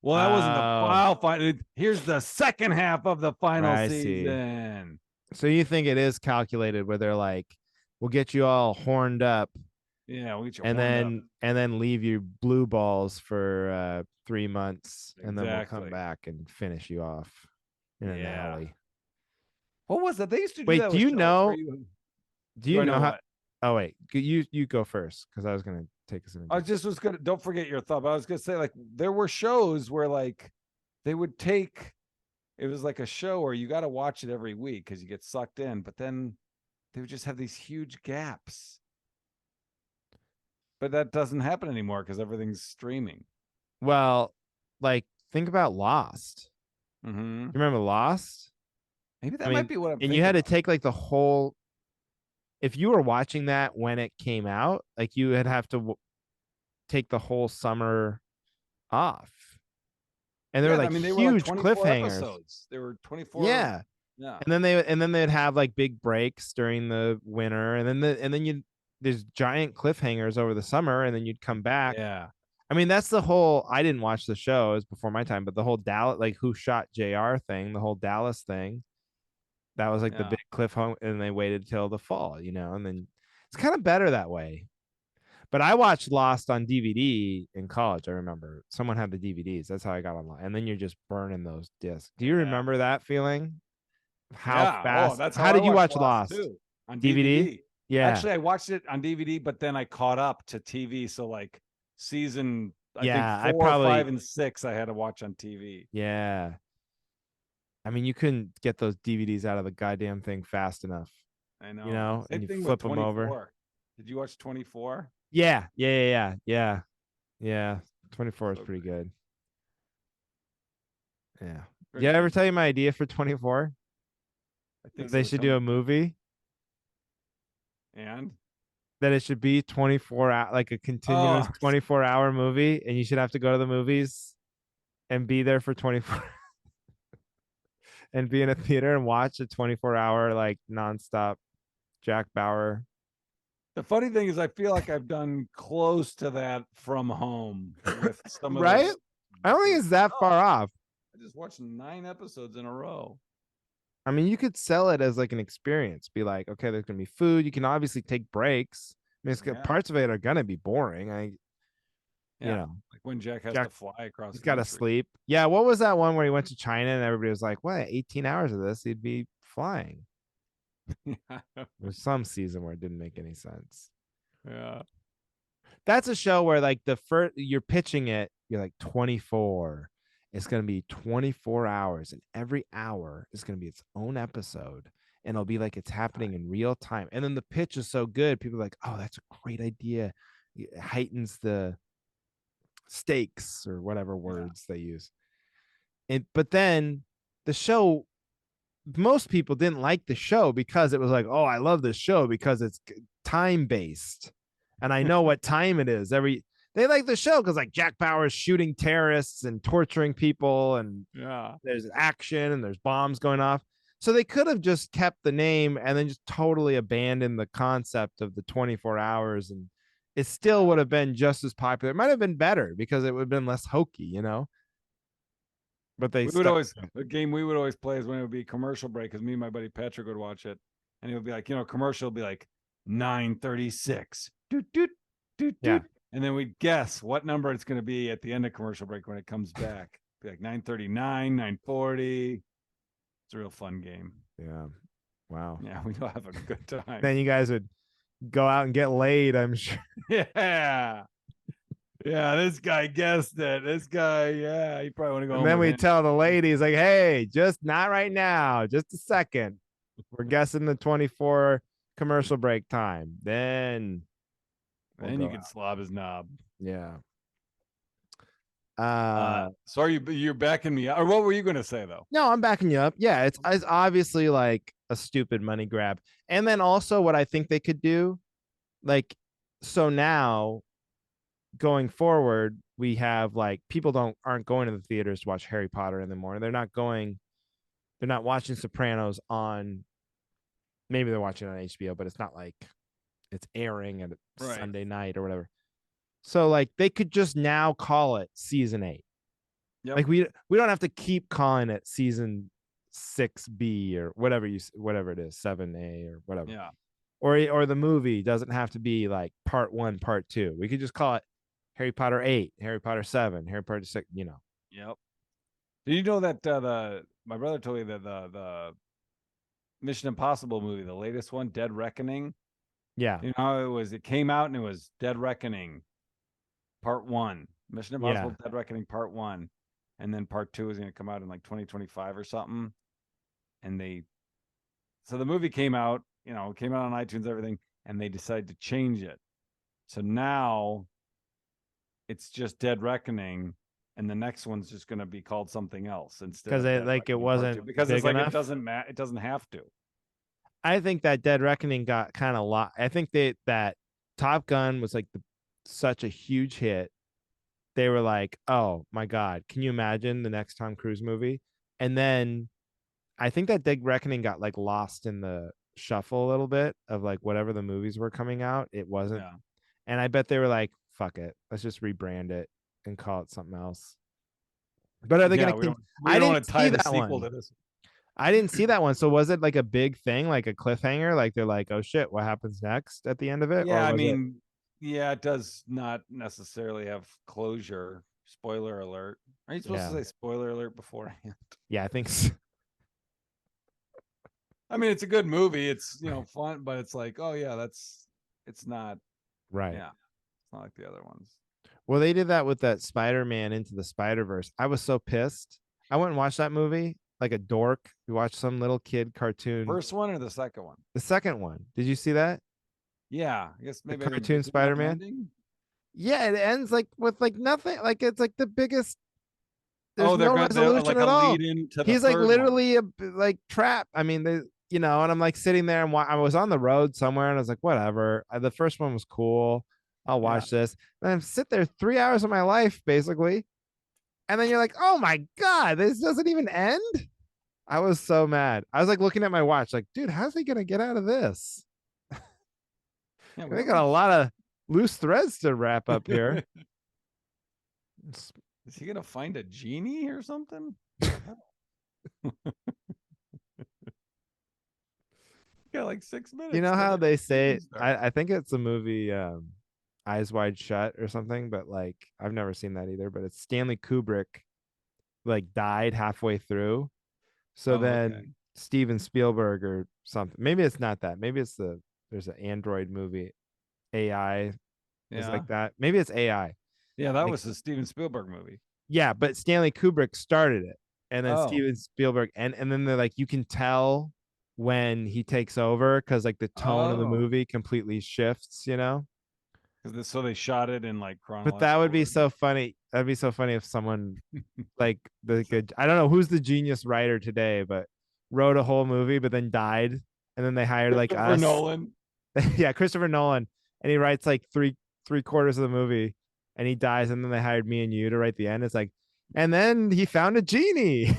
Well, that wasn't the final. Here's the second half of the final season. So you think it is calculated where they're like, we'll get you all horned up. Yeah, we'll get you and then leave you blue balls for 3 months, and then we'll come back and finish you off in an alley. What was that? They used to do Wait, that. Do you know how? What? Oh wait, you go first because I was gonna take us in. I just was gonna. Don't forget your thought. But I was gonna say like there were shows where like they would take. It was like a show where you got to watch it every week because you get sucked in, but then they would just have these huge gaps. But that doesn't happen anymore because everything's streaming. Well, like think about Lost. Mm-hmm. You remember Lost? Maybe that might be what I'm and you had to take like the whole. If you were watching that when it came out, like you would have to take the whole summer off. And there were like huge cliffhangers. Episodes. There were 24. Yeah. And then they'd have like big breaks during the winter, and then there's giant cliffhangers over the summer, and then you'd come back. Yeah. I mean, that's the whole. I didn't watch the show; it was before my time. But the whole Dallas, like who shot JR thing, the whole Dallas thing, that was like the big cliffhanger, and they waited till the fall, and then it's kind of better that way. But I watched Lost on DVD in college. I remember someone had the DVDs. That's how I got online. And then you're just burning those discs. Do you remember that feeling? How fast? That's how did you watch Lost too, on DVD? Yeah. Actually, I watched it on DVD, but then I caught up to TV. So like season, I think 4, 5, and 6, I had to watch on TV. Yeah. I mean, you couldn't get those DVDs out of the goddamn thing fast enough. I know. And you flip them over. Did you watch 24? Yeah. 24 is pretty good. Yeah. Did I ever tell you my idea for 24? I think they should do a movie. And that it should be 24 hour, like a continuous 24-hour movie, and you should have to go to the movies and be there for 24 and be in a theater and watch a 24-hour like nonstop Jack Bauer. The funny thing is I feel like I've done close to that from home with some of right? I don't think it's that far off. I just watched 9 episodes in a row. I mean, you could sell it as like an experience. Be like, okay, there's gonna be food. You can obviously take breaks. I mean, Yeah. parts of it are gonna be boring. You Yeah. know, Like when Jack has Jack, to fly across he's the got to country. sleep. Yeah. What was that one where he went to China and everybody was like, "What? 18 hours of this? He'd be flying." Yeah. There's some season where it didn't make any sense. Yeah. That's a show where like the first you're pitching it, you're like 24. It's gonna be 24 hours, and every hour is gonna be its own episode, and it'll be like it's happening in real time. And then the pitch is so good, people are like, "Oh, that's a great idea." It heightens the stakes or whatever Yeah. words they use. And but then the show, most people didn't like the show because it was like, oh, I love this show because it's time based, and I know what time it is. They like the show because like Jack Bauer's shooting terrorists and torturing people, and Yeah. there's action and there's bombs going off. So they could have just kept the name and then just totally abandoned the concept of the 24 hours, and it still would have been just as popular. It might have been better because it would have been less hokey, But they We would stuck always to it. the game we would always play is when it would be commercial break because me and my buddy Patrick would watch it, and it would be like commercial would be like 9:36, doot doot doot Yeah. doot, and then we'd guess what number it's going to be at the end of commercial break when it comes back. Be like 9:39, 9:40. It's a real fun game. Yeah. Wow. Yeah, we will have a good time. Then you guys would go out and get laid, I'm sure. Yeah. Yeah, this guy guessed it. This guy, yeah, he probably want to go And home then with we him. tell the ladies, like, hey, just not right now, just a second. We're guessing the 24 commercial break time. Then we'll Then you go can out. slob his knob. Yeah. So you're backing me up, or what were you going to say though? No, I'm backing you up. Yeah, it's obviously like a stupid money grab. And then also what I think they could do, like, so now going forward, we have like people aren't going to the theaters to watch Harry Potter anymore. They're not watching Sopranos on, maybe they're watching it on HBO, but it's not like it's airing at Right. Sunday night or whatever. So like they could just now call it season 8. Yep. Like we don't have to keep calling it season 6B or whatever it is, 7A or whatever. Yeah. Or the movie doesn't have to be like part 1, part 2. We could just call it Harry Potter 8, Harry Potter 7, Harry Potter 6, Yep. Did you know that my brother told me that the Mission Impossible movie, the latest one, Dead Reckoning. Yeah. You know how it came out and it was Dead Reckoning Part 1, Mission Yeah. Impossible Dead Reckoning Part 1, and then Part 2 is going to come out in like 2025 or something. And so the movie came out, came out on iTunes, everything, and they decided to change it. So now it's just Dead Reckoning, and the next one's just going to be called something else instead Because of Dead it Reckoning Part 2, wasn't because it's big like enough. it doesn't have to. I think that Dead Reckoning got kind of lot. I think that Top Gun was like such a huge hit. They were like, "Oh my god, can you imagine the next Tom Cruise movie?" And then I think that Dead Reckoning got like lost in the shuffle a little bit of like whatever the movies were coming out. It wasn't, Yeah. and I bet they were like, "Fuck it, let's just rebrand it and call it something else." But are they Yeah, going we to? don't we I don't didn't want to tie see the that sequel one. to this. I didn't see that one. So was it like a big thing, like a cliffhanger? Like they're like, "Oh shit, what happens next at the end of it?" Or Yeah, I was it? mean, yeah, it does not necessarily have closure. Spoiler alert. Are you supposed to Yeah, say spoiler alert beforehand? yeah, I think so. I mean, it's a good movie. It's, fun, but it's like, oh yeah, it's not, Right. yeah, it's not like the other ones. Well, they did that with that Spider-Man Into the Spider-Verse. I was so pissed. I went and watched that movie like a dork. We watched some little kid cartoon. First one or the second one? The second one. Did you see that? Yeah, I guess The maybe I didn't. cartoon Did it have an Spider-Man? ending? Yeah, it ends like with like nothing. Like it's like the biggest. There's Oh, no they're resolution like at a all. lead in to the He's like third one. literally a like trap. I mean, and I'm like sitting there and I was on the road somewhere and I was like, whatever. The first one was cool. I'll Yeah, watch this. And I sit there 3 hours of my life basically, and then you're like, oh my god, this doesn't even end. I was so mad. I was like looking at my watch, like, dude, how's he gonna get out of this? yeah. They got a lot of loose threads to wrap up here. Is he gonna find a genie or something? got like 6 You minutes know till how the they say game starts. I think it's a movie Eyes Wide Shut or something, but like I've never seen that either, but it's Stanley Kubrick like died halfway through. So Oh, okay. then Steven Spielberg or something. Maybe it's not that. Maybe it's there's an Android movie. AI is Yeah. like that. Maybe it's AI. Yeah, that Like was a Steven Spielberg movie. yeah, but Stanley Kubrick started it. And then Oh. Steven Spielberg and then they're like you can tell when he takes over because like the tone of the Oh. movie completely shifts, you know? Because so they shot it in like But that would chronological be order. so funny. That'd be so funny if someone like the good I don't know who's the genius writer today, but wrote a whole movie but then died and then they hired like Christopher us. Nolan. Yeah, Christopher Nolan. And he writes like three-quarters of the movie and he dies, and then they hired me and you to write the end. It's like, and then he found a genie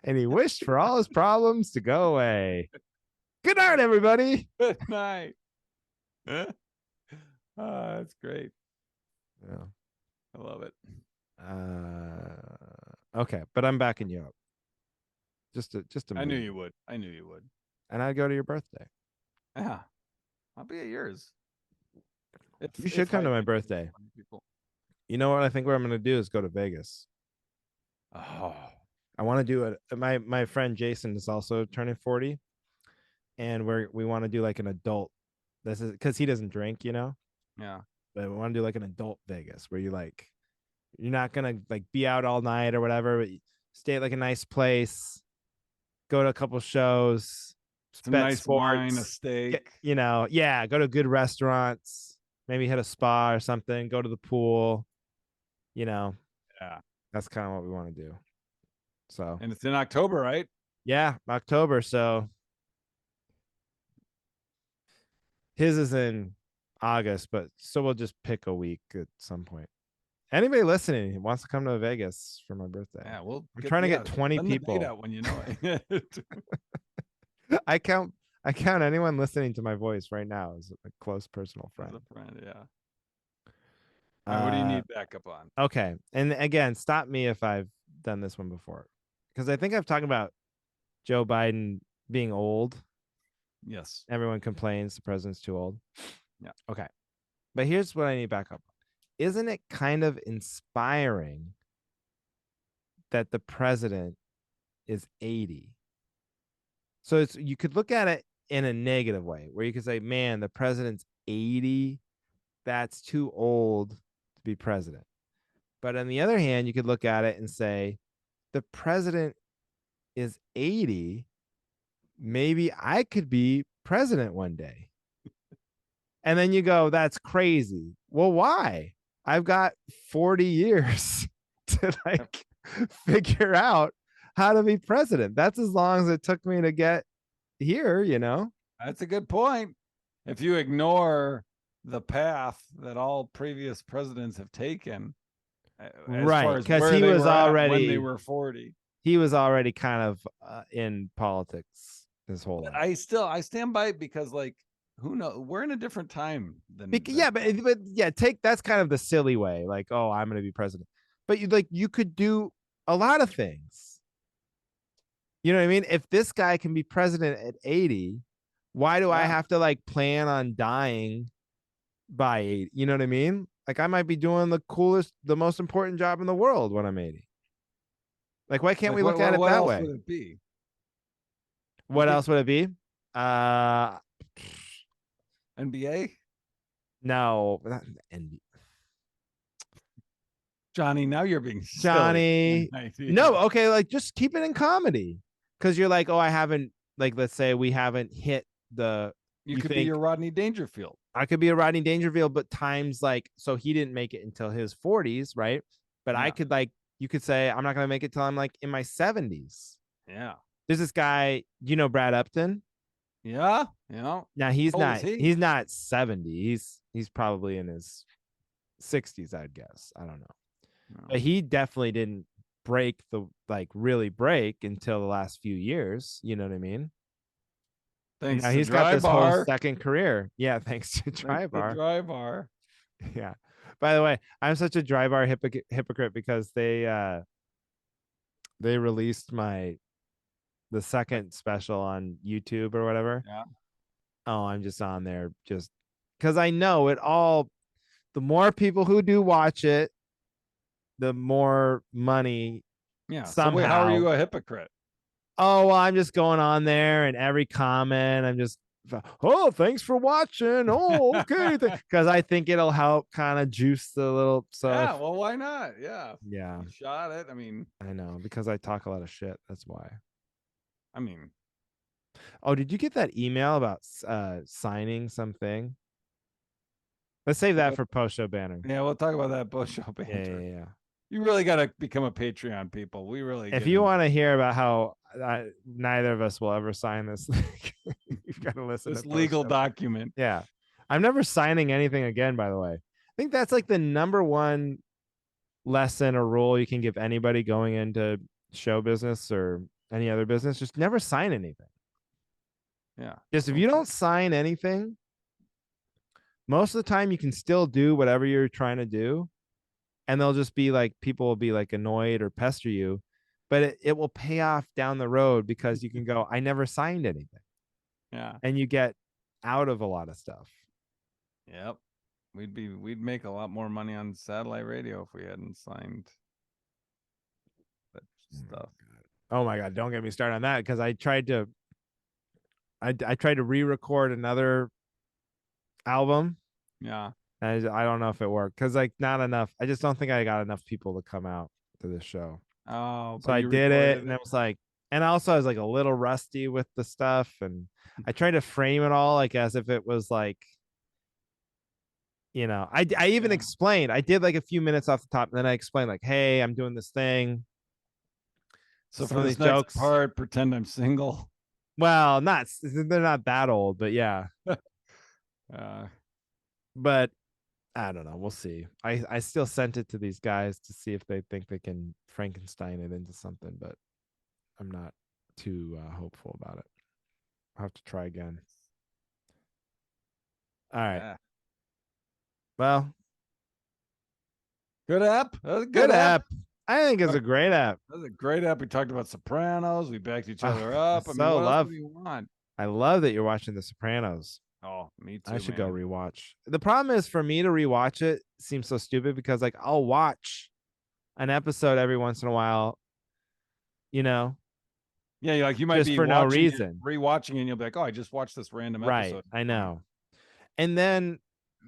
and he wished for all his problems to go away. Good night, everybody. Good night. That's great. Yeah. I love it. Okay, but I'm backing you up. Just a I knew movie. you would. I knew you would. And I'd go to your birthday. Yeah. I'll be at yours. You should If come I to my can get birthday. 20 people. You know what I think what I'm gonna do is go to Vegas. Oh, I want to do it. My friend Jason is also turning 40, and we want to do like an adult. This is because he doesn't drink, you know. yeah. But we want to do like an adult Vegas where you're not gonna like be out all night or whatever, but you stay at like a nice place, go to a couple shows, Some bet nice wine, a sports, steak. yeah, go to good restaurants, maybe hit a spa or something, go to the pool, you know, Yeah. that's kind of what we want to do. So And it's in October, right? yeah, October. So his is in August, but so we'll just pick a week at some point. Anybody listening who wants to come to Vegas for my birthday? Yeah, we'll I'm get trying to yeah. get 20 Send the date people. out when you know it. I count anyone listening to my voice right now as a close personal As friend. a friend, yeah. All right, what do you Uh need backup on? okay. And again, stop me if I've done this one before. Because I think I've talked about Joe Biden being old. Yes. Everyone complains the president's too old. Yeah. Okay. But here's what I need backup. Isn't it kind of inspiring that the president is 80? So you could look at it in a negative way where you could say, man, the president's 80. That's too old to be president. But on the other hand, you could look at it and say, the president is 80. Maybe I could be president one day. And then you go, that's crazy. Well, why? I've got 40 years to like figure out how to be president. That's as long as it took me to get here, you know? That's a good point. If you ignore the path that all previous presidents have taken, as Right. far as Because where they were at when they were 40. he was already kind of in politics his whole But life. I stand by it because like who knows? We're in a different time than Yeah, but yeah, take that's kind of the silly way, like, oh, I'm gonna be president. But you could do a lot of things. You know what I mean? If this guy can be president at 80, why do I yeah. have to like plan on dying by 80? You know what I mean? Like I might be doing the coolest, the most important job in the world when I'm 80. Like, why can't Like we look at it what that else way? would it be? You What could else would it be? Uh NBA? no, Johnny, now you're being silly. Johnny. No, okay, like just keep it in comedy. Cause you're like, oh, I haven't, like, let's say we haven't hit the You you could be think your Rodney Dangerfield. I could be a Rodney Dangerfield, but times like so he didn't make it until his 40s, right? But I Yeah. could like you could say I'm not gonna make it till I'm like in my 70s. Yeah. There's this guy, you know, Brad Upton. Yeah. You know, Now how old is he? he's not 70. He's probably in his 60s, I'd guess. I don't know. No. But he definitely didn't break the like really break until the last few years. You know what I mean? Thanks Now to he's got Dry this whole Bar. second career. Yeah, thanks to Thanks Dry to Bar. Dry Bar. Yeah. By the way, I'm such a Dry Bar hypocrite because they released my the Like, second special on YouTube or whatever. yeah, Oh, I'm just on there just because I know it all. The more people who do watch it, the more money yeah. So wait, how are somehow. you a hypocrite? Oh, well, I'm just going on there and every comment, I'm just, oh, thanks for watching. Oh, okay. Because I think it'll help kind of juice the little. So Yeah, if, well, why not? Yeah, yeah, you shot it. I mean, I know because I talk a lot of shit. That's why. I mean, Oh, did you get that email about signing something? Let's save that well, for post show banner. yeah, we'll talk about that post show Yeah, banter. yeah, yeah. You really got to become a Patreon, people. We really If get you into want to hear about how neither of us will ever sign this, you've got to listen to this post legal show. document. Yeah. I'm never signing anything again, by the way. I think that's like the number one lesson or rule you can give anybody going into show business or any other business. Just never sign anything. Yeah, Just if don't you say. don't sign anything, most of the time you can still do whatever you're trying to do. And they'll just be like, people will be like annoyed or pester you, but it will pay off down the road because you can go, I never signed anything. Yeah, And you get out of a lot of stuff. yep. We'd make a lot more money on satellite radio if we hadn't signed that stuff. Oh my God. Don't get me started on that because I tried to re-record another album. Yeah. And I don't know if it worked because like not enough. I just don't think I got enough people to come out to this show. Oh, So but I you did it, recorded and I it. was like, and also I was like a little rusty with the stuff, and I tried to frame it all like as if it was like, I even Yeah. explained. I did like a few minutes off the top, and then I explained like, hey, I'm doing this thing. So Some for of these this next jokes, part, pretend I'm single. well, not they're not that old, but yeah, uh, but I don't know. We'll see. I still sent it to these guys to see if they think they can Frankenstein it into something, but I'm not too hopeful about it. I'll have to try again. All right. yeah. Well, Good app. That was a good good app. app. I think it's a great app. That was a great app. We talked about Sopranos. We backed each Oh, other I up. I mean, so what else love. do you want? I love that you're watching The Sopranos. Oh, me I too, should go man. rewatch. The problem is for me to rewatch it seems so stupid because like I'll watch an episode every once in a while, you know, Yeah, you might just be for no watching it, reason. rewatching it, and you'll be like, "Oh, I just watched this random Right. episode." I know. And then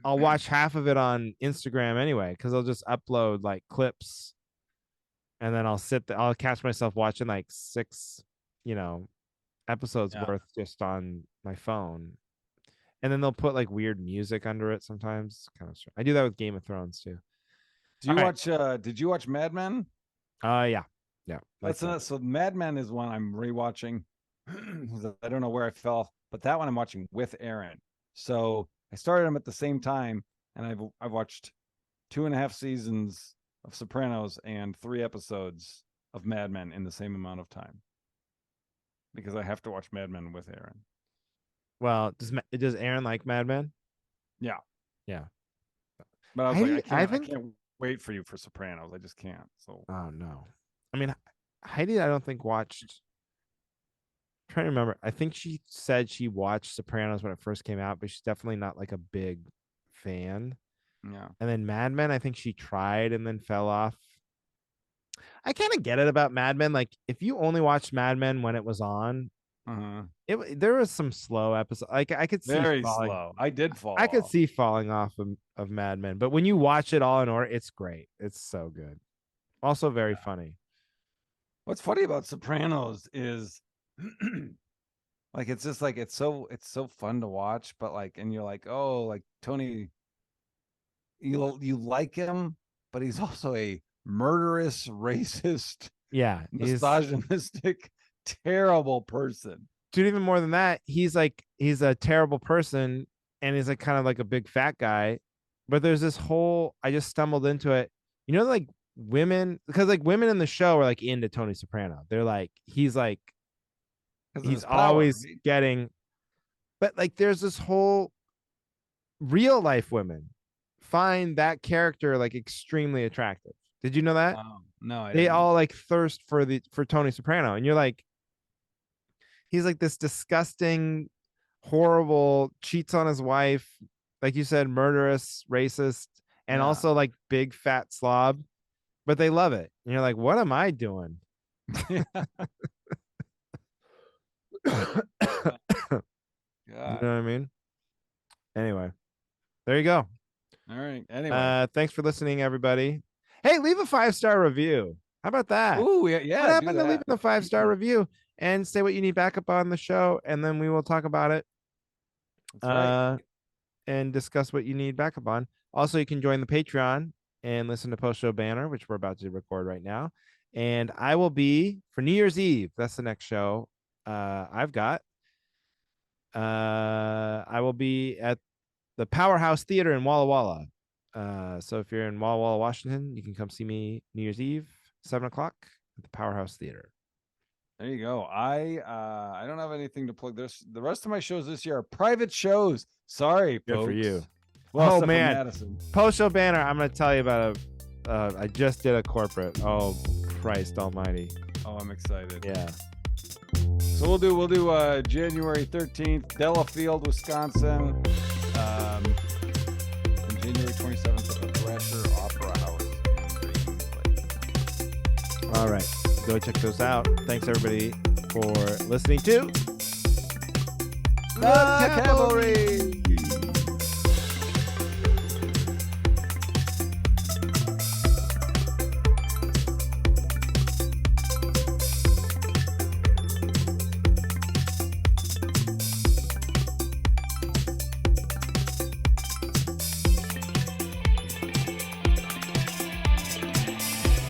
I'll watch half of it on Instagram anyway because I'll just upload like clips and then I'll catch myself watching like six, you know, episodes Yeah. worth just on my phone. And then they'll put like weird music under it sometimes. Kind of strange. I do that with Game of Thrones too. Do All you right. watch? Did you watch Mad Men? Yeah. Yeah. Like That's that. so. Mad Men is one I'm rewatching. I don't know where I fell, but that one I'm watching with Aaron. So I started them at the same time, and I've watched 2.5 seasons of Sopranos and 3 episodes of Mad Men in the same amount of time because I have to watch Mad Men with Aaron. Well, does Aaron like Mad Men? Yeah, Yeah. but I was like, Heidi, I I think. can't wait for you for Sopranos. I just can't. So Oh no. I mean, Heidi, I don't think watched. I'm trying to remember. I think she said she watched Sopranos when it first came out, but she's definitely not like a big fan. yeah, And then Mad Men, I think she tried and then fell off. I kind of get it about Mad Men. Like, if you only watched Mad Men when it was on, uh-huh. there was some slow episodes. Like, Very slow. I did fall I could off. see falling off of Mad Men. But when you watch it all in order, it's great. It's so good. Also very funny. What's funny about Sopranos is like it's just like it's so fun to watch, but like and you're like, oh, like Tony, you like him, but he's also a murderous, racist, Yeah, misogynistic, terrible person. dude. Even more than that, he's a terrible person, and he's like kind of like a big fat guy. But there's this whole. I just stumbled into it. Like women, because like women in the show are like into Tony Soprano. They're like Because of he's his power, always right? getting. But like there's this whole real life women find that character like extremely attractive. Did you know that? Oh, no, I They didn't. all like thirst for Tony Soprano, and you're like, he's like this disgusting, horrible, cheats on his wife, like you said, murderous, racist, and Yeah. also like big fat slob. But they love it. And you're like, what am I doing? You know God. what I mean? Anyway, there you go. All right. Anyway. Thanks for listening, everybody. Hey, leave a 5-star review. How about that? Ooh, What yeah, do happened to leaving that. the 5-star review and say what you need backup on the show, and then we will talk about it That's right. and discuss what you need backup on. Also, you can join the Patreon and listen to Post Show Banner, which we're about to record right now. And I will be for New Year's Eve. That's the next show I've got. I will be at the Powerhouse Theater in Walla Walla. So if you're in Walla Walla, Washington, you can come see me New Year's Eve, 7 o'clock at the Powerhouse Theater. There you go. I don't have anything to plug. The rest of my shows this year are private shows. Sorry, Good folks. for you. Well, Oh, except for man. Madison. Post Show Banner, I'm going to tell you about I just did a corporate. Oh, Christ almighty. Oh, I'm excited. Yeah. So we'll do January 13th, Delafield, Wisconsin, and January 27th at the Thrasher Opera House. All right. Go check those out. Thanks, everybody, for listening to The Cavalry.